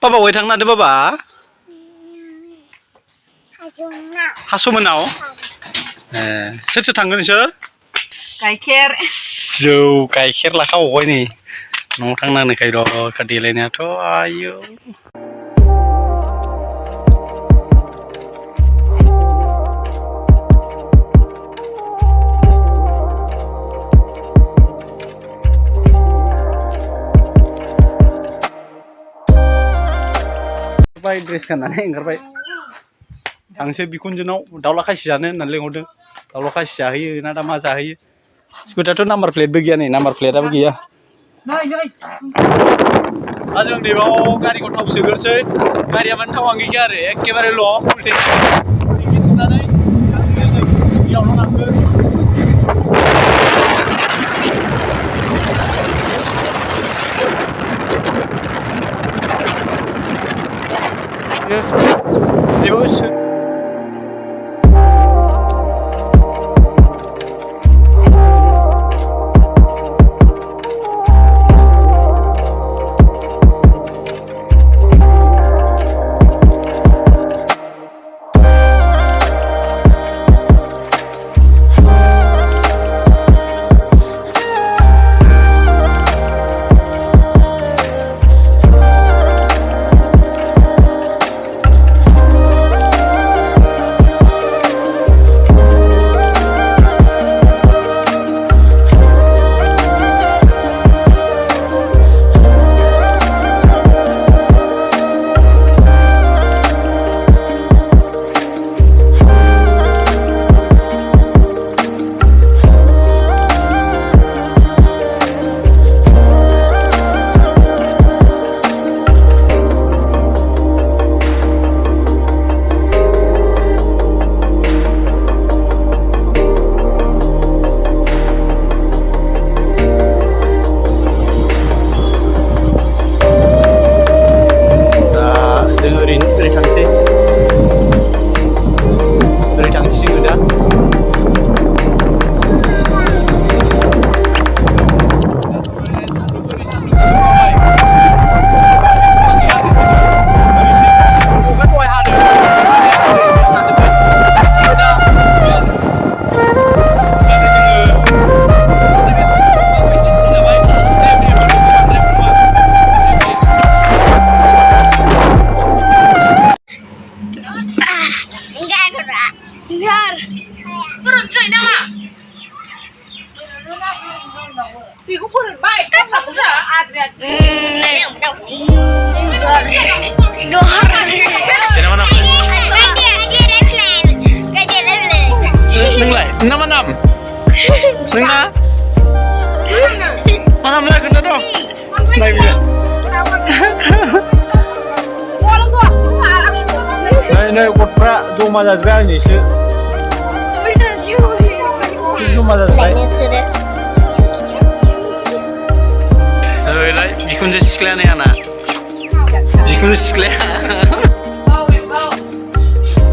Baba wait thang nade baba. Hasumenau. Soर थांगोन नोंसोर? गाइखेर. जौ गाइखेर लाखाबावबाय नै. न'आव थांनांगौखाय र' देलायनायाथ' आयौ. बाय ड्रेस गाननानै ओंखारबाय. थांसै बिखुनजोनाव दाउला खासि जानो होननानै लेंहरदों. दाउला खासि जाहैयो ना दा मा जाहैयो? स्कुटाराथ' नाम्बार प्लेटबो गैया नै नाम्बार प्लेटआबो गैया. दा जों नैबाव गारिखौ थाव सोग्रोसै. गारिया माने थावानो गैखाया आरो एखेबारे ल' फुल टेंकि सोनानै बेयावल' नांगोन. नैबाव Nama nam, nengah, mana mulai kena dong, naik bila. Naik kotra, cuma jas bayar ni sih. Cuma jas bayar. Lai, bikun jas sekolah ni anak, bikun sekolah.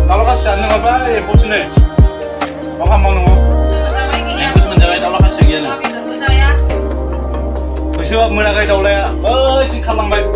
Kalau kas sana apa, ya bos ni. Apa mau nunggu? Aku semenjak Dao Kasi Janw. Besok mana kau Dao ya? Sing kalang baik.